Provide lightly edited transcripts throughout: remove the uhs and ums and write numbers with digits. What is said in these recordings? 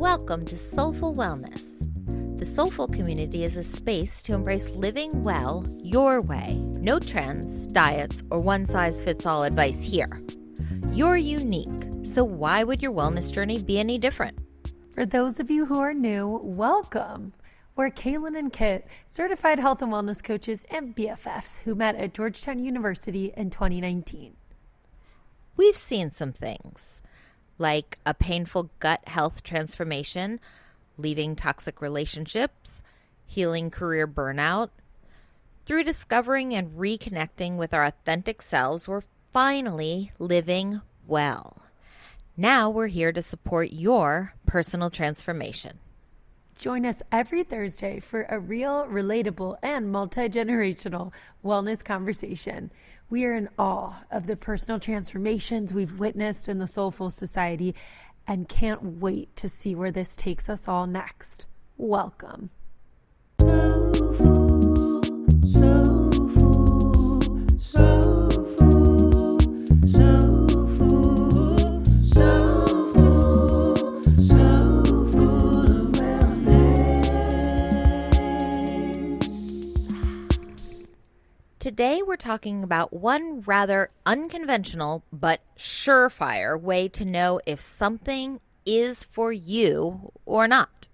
Welcome to Soulfull Wellness. The Soulfull Community is a space to embrace living well your way. No trends, diets, or one-size-fits-all advice here. You're unique, so why would your wellness journey be any different? For those of you who are new, welcome. We're Kaelynn and Kit, certified health and wellness coaches and BFFs who met at Georgetown University in 2019. We've seen some things, like a painful gut health transformation, leaving toxic relationships, healing career burnout. Through discovering and reconnecting with our authentic selves, we're finally living well. Now we're here to support your personal transformation. Join us every Thursday for a real, relatable, and multi-generational wellness conversation. We are in awe of the personal transformations we've witnessed in the Soulfull Society and can't wait to see where this takes us all next. Welcome. Today we're talking about one rather unconventional but surefire way to know if something is for you or not.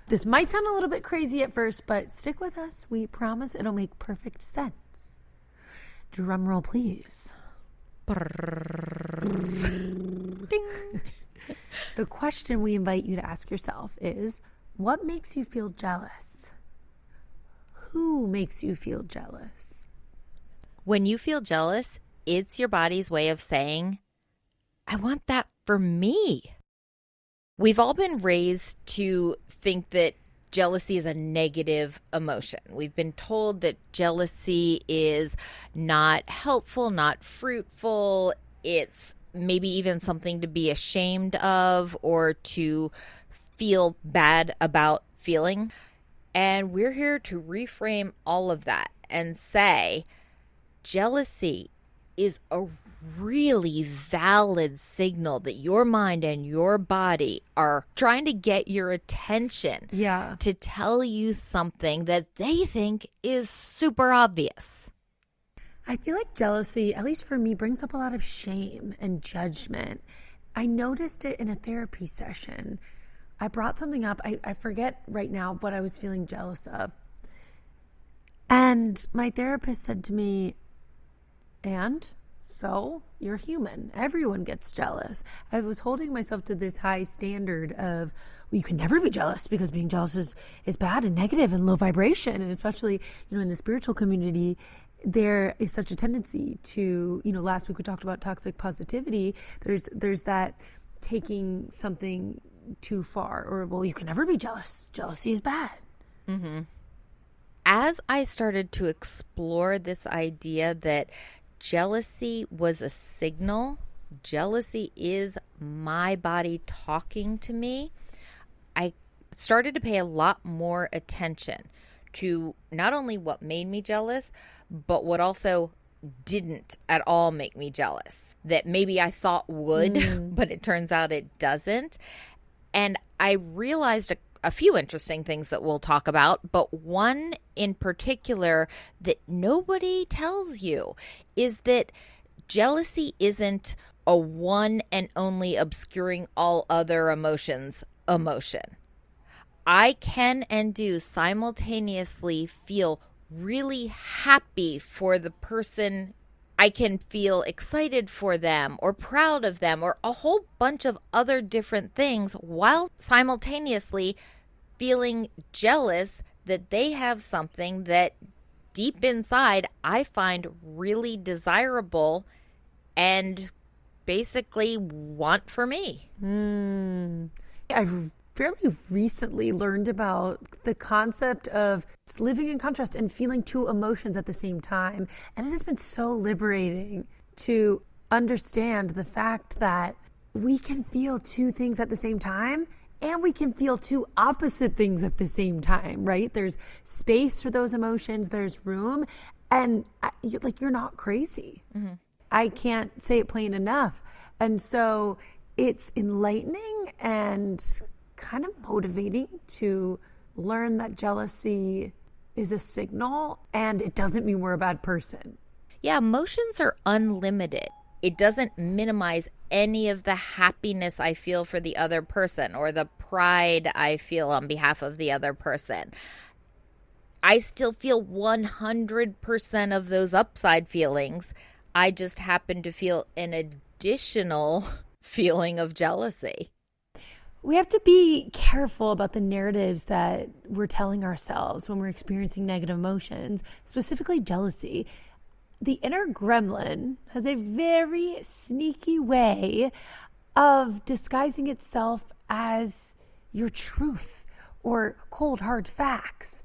This might sound a little bit crazy at first, but stick with us. We promise it'll make perfect sense. Drum roll, please. Ding. The question we invite you to ask yourself is, what makes you feel jealous? Who makes you feel jealous? When you feel jealous, it's your body's way of saying, I want that for me. We've all been raised to think that jealousy is a negative emotion. We've been told that jealousy is not helpful, not fruitful. It's maybe even something to be ashamed of or to feel bad about feeling. And we're here to reframe all of that and say, jealousy is a really valid signal that your mind and your body are trying to get your attention to tell you something that they think is super obvious. I feel like jealousy, at least for me, brings up a lot of shame and judgment. I noticed it in a therapy session. I brought something up. I forget right now what I was feeling jealous of. And my therapist said to me, and so you're human. Everyone gets jealous. I was holding myself to this high standard of, well, you can never be jealous because being jealous is bad and negative and low vibration. And especially, in the spiritual community, there is such a tendency to, last week we talked about toxic positivity. There's that taking something too far, or, well, you can never be jealous. Jealousy is bad. Mm-hmm. As I started to explore this idea that jealousy was a signal, jealousy is my body talking to me, I started to pay a lot more attention to not only what made me jealous, but what also didn't at all make me jealous, that maybe I thought would, but it turns out it doesn't. And I realized a few interesting things that we'll talk about, but one in particular that nobody tells you is that jealousy isn't a one and only obscuring all other emotions emotion. I can and do simultaneously feel really happy for the person. I can feel excited for them or proud of them or a whole bunch of other different things while simultaneously feeling jealous that they have something that deep inside I find really desirable and basically want for me. I've fairly recently learned about the concept of living in contrast and feeling two emotions at the same time. And it has been so liberating to understand the fact that we can feel two things at the same time and we can feel two opposite things at the same time, right? There's space for those emotions, there's room, and you're not crazy. Mm-hmm. I can't say it plain enough. And so it's enlightening and kind of motivating to learn that jealousy is a signal and it doesn't mean we're a bad person. Yeah, emotions are unlimited. It doesn't minimize any of the happiness I feel for the other person or the pride I feel on behalf of the other person. I still feel 100% of those upside feelings. I just happen to feel an additional feeling of jealousy. We have to be careful about the narratives that we're telling ourselves when we're experiencing negative emotions, specifically jealousy. The inner gremlin has a very sneaky way of disguising itself as your truth or cold, hard facts.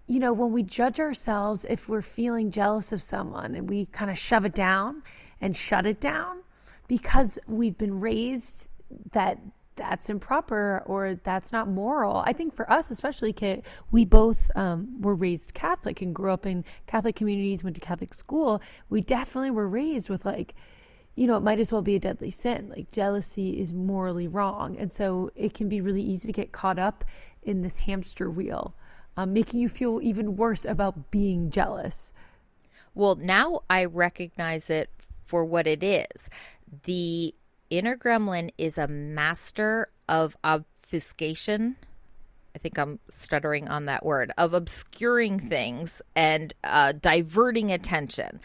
You know, when we judge ourselves, if we're feeling jealous of someone and we kind of shove it down and shut it down because we've been raised that that's improper or that's not moral. I think for us, especially, Kit, we both were raised Catholic and grew up in Catholic communities, went to Catholic school. We definitely were raised with like, you know, it might as well be a deadly sin. Like jealousy is morally wrong. And so it can be really easy to get caught up in this hamster wheel, making you feel even worse about being jealous. Well, now I recognize it for what it is. The inner gremlin is a master of obfuscation. I think I'm stuttering on that word, of obscuring things and diverting attention.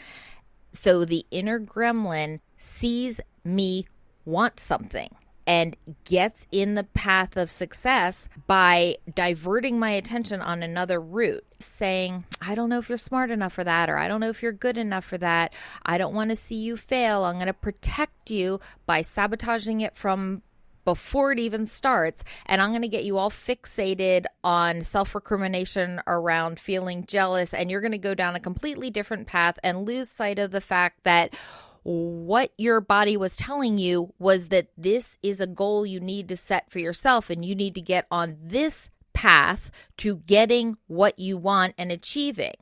So the inner gremlin sees me want something and gets in the path of success by diverting my attention on another route, saying, I don't know if you're smart enough for that, or I don't know if you're good enough for that. I don't want to see you fail. I'm going to protect you by sabotaging it from before it even starts. And I'm going to get you all fixated on self-recrimination around feeling jealous. And you're going to go down a completely different path and lose sight of the fact that what your body was telling you was that this is a goal you need to set for yourself, and you need to get on this path to getting what you want and achieving.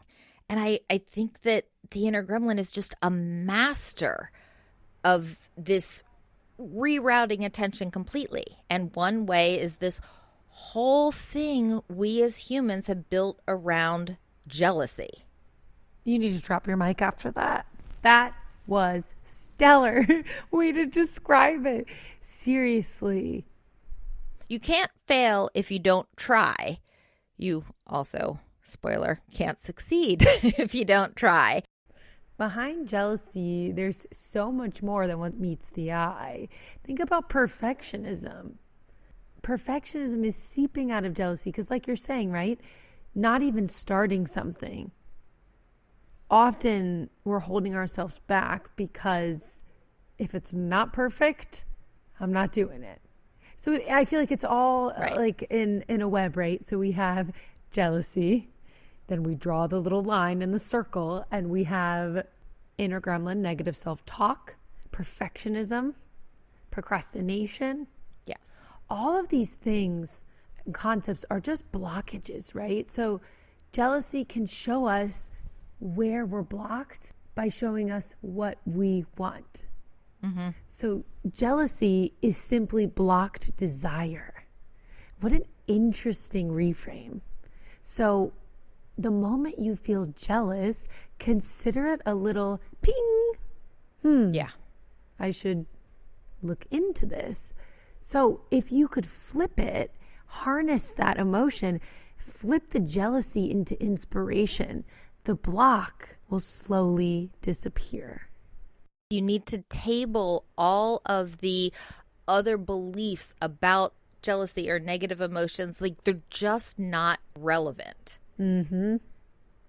And I think that the inner gremlin is just a master of this rerouting attention completely. And one way is this whole thing we as humans have built around jealousy. You need to drop your mic after that. That was stellar way to describe it. Seriously. You can't fail if you don't try. You also, spoiler, can't succeed if you don't try. Behind jealousy, there's so much more than what meets the eye. Think about perfectionism. Perfectionism is seeping out of jealousy because, like you're saying, right? Not even starting something. Often we're holding ourselves back because if it's not perfect, I'm not doing it. So I feel like it's all right. Like in a web, right? So we have jealousy, then we draw the little line in the circle, and we have inner gremlin, negative self-talk, perfectionism, procrastination. Yes. All of these things and concepts are just blockages, right? So jealousy can show us where we're blocked by showing us what we want. Mm-hmm. So jealousy is simply blocked desire. What an interesting reframe. So the moment you feel jealous, consider it a little ping. Yeah. I should look into this. So if you could flip it, harness that emotion, flip the jealousy into inspiration, the block will slowly disappear. You need to table all of the other beliefs about jealousy or negative emotions. Like, they're just not relevant. Mm-hmm.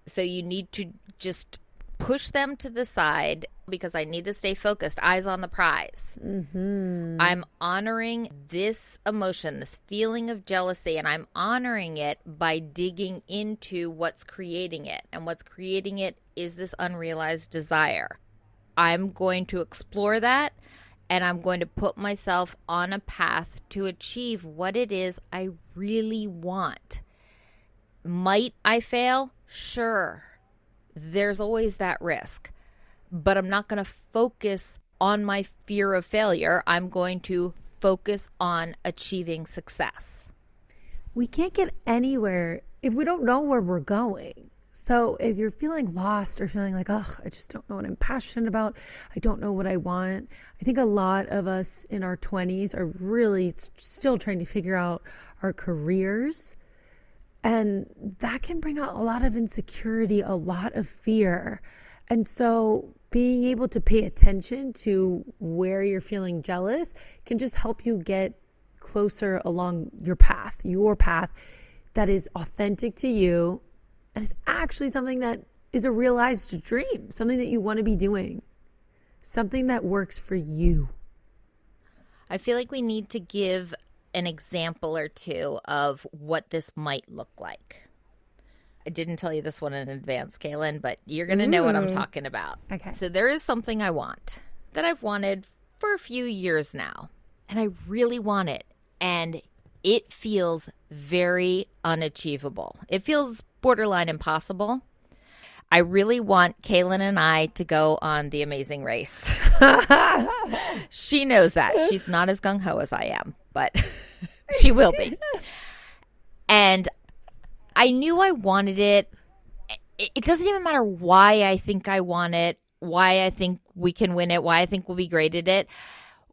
So you need to just push them to the side because I need to stay focused, eyes on the prize. Mm-hmm. I'm honoring this emotion, this feeling of jealousy, and I'm honoring it by digging into what's creating it. And what's creating it is this unrealized desire. I'm going to explore that, and I'm going to put myself on a path to achieve what it is I really want. Might I fail? Sure. There's always that risk. But I'm not going to focus on my fear of failure. I'm going to focus on achieving success. we can't get anywhere if we don't know where we're going. So if you're feeling lost or feeling like, oh, I just don't know what I'm passionate about, I don't know what I want, I think a lot of us in our 20s are really still trying to figure out our careers. And that can bring out a lot of insecurity, a lot of fear. And so being able to pay attention to where you're feeling jealous can just help you get closer along your path that is authentic to you and is actually something that is a realized dream, something that you want to be doing, something that works for you. I feel like we need to give an example or two of what this might look like. I didn't tell you this one in advance, Kaelynn, but you're going to know what I'm talking about. Okay. So there is something I want that I've wanted for a few years now, and I really want it, and it feels very unachievable. It feels borderline impossible. I really want Kaelynn and I to go on The Amazing Race. She knows that. She's not as gung-ho as I am, but she will be. And I knew I wanted it. It doesn't even matter why I think I want it, why I think we can win it, why I think we'll be great at it.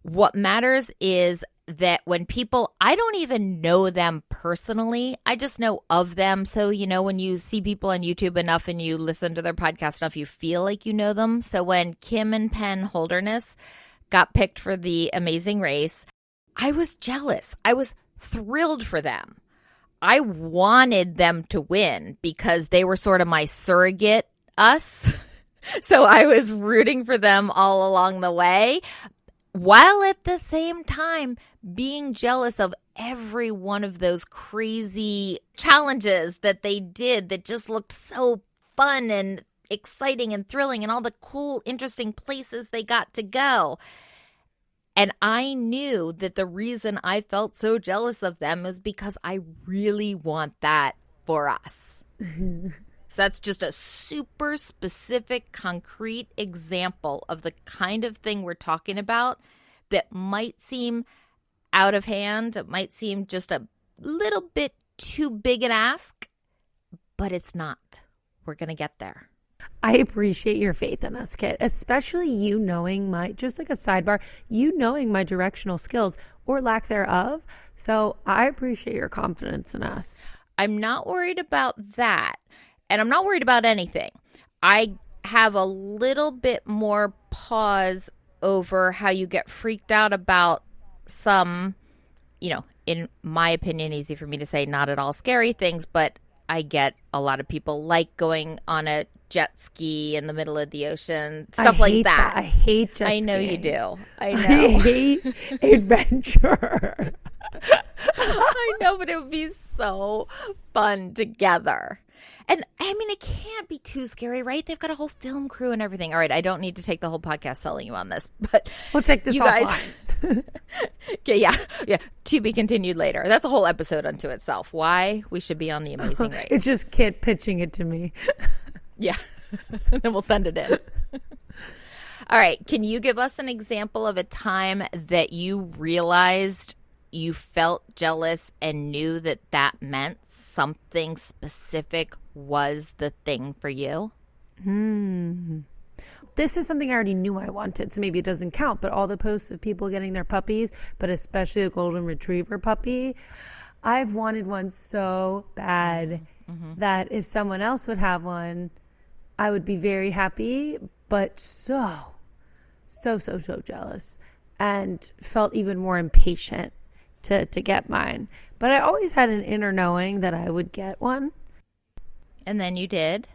What matters is that when people, I don't even know them personally, I just know of them. So, when you see people on YouTube enough and you listen to their podcast enough, you feel like you know them. So when Kim and Penn Holderness got picked for The Amazing Race, I was jealous. I was thrilled for them. I wanted them to win because they were sort of my surrogate us. So I was rooting for them all along the way, while at the same time being jealous of every one of those crazy challenges that they did that just looked so fun and exciting and thrilling, and all the cool, interesting places they got to go. And I knew that the reason I felt so jealous of them is because I really want that for us. So that's just a super specific, concrete example of the kind of thing we're talking about that might seem out of hand. It might seem just a little bit too big an ask, but it's not. We're going to get there. I appreciate your faith in us, Kit, especially you knowing just like a sidebar, you knowing my directional skills or lack thereof. So I appreciate your confidence in us. I'm not worried about that. And I'm not worried about anything. I have a little bit more pause over how you get freaked out about some, in my opinion, easy for me to say, not at all scary things, but I get a lot of people like going on a jet ski in the middle of the ocean, stuff like that. I hate jet skiing. I know you do. I know. I hate adventure. I know, but it would be so fun together. And I mean, it can't be too scary, right? They've got a whole film crew and everything. All right, I don't need to take the whole podcast selling you on this, but we'll check this offline. Okay, yeah. To be continued later. That's a whole episode unto itself. Why we should be on The Amazing Race. It's just Kit pitching it to me. Yeah, then we'll send it in. All right, can you give us an example of a time that you realized you felt jealous and knew that meant something specific was the thing for you? This is something I already knew I wanted, so maybe it doesn't count, but all the posts of people getting their puppies, but especially a golden retriever puppy, I've wanted one so bad that if someone else would have one, I would be very happy, but so jealous, and felt even more impatient to get mine. But I always had an inner knowing that I would get one. And then you did.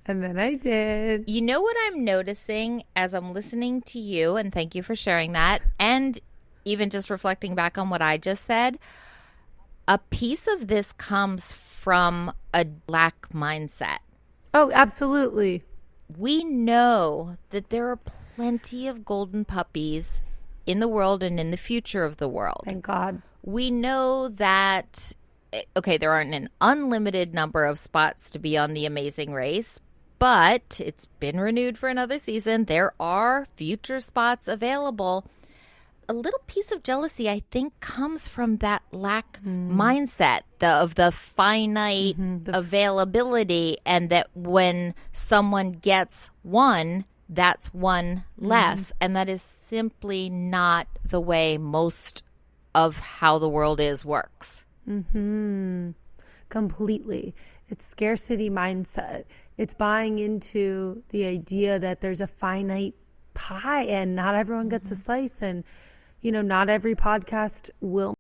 And then I did. You know what I'm noticing as I'm listening to you, and thank you for sharing that, and even just reflecting back on what I just said, a piece of this comes from a lack mindset. Oh, absolutely. We know that there are plenty of golden puppies in the world and in the future of the world. Thank God. We know that, okay, there aren't an unlimited number of spots to be on The Amazing Race, but it's been renewed for another season. There are future spots available. a little piece of jealousy, I think, comes from that lack mindset of the finite availability, and that when someone gets one, that's one less. And that is simply not the way most of how the world works. Completely. It's scarcity mindset. It's buying into the idea that there's a finite pie and not everyone gets a slice, and not every podcast will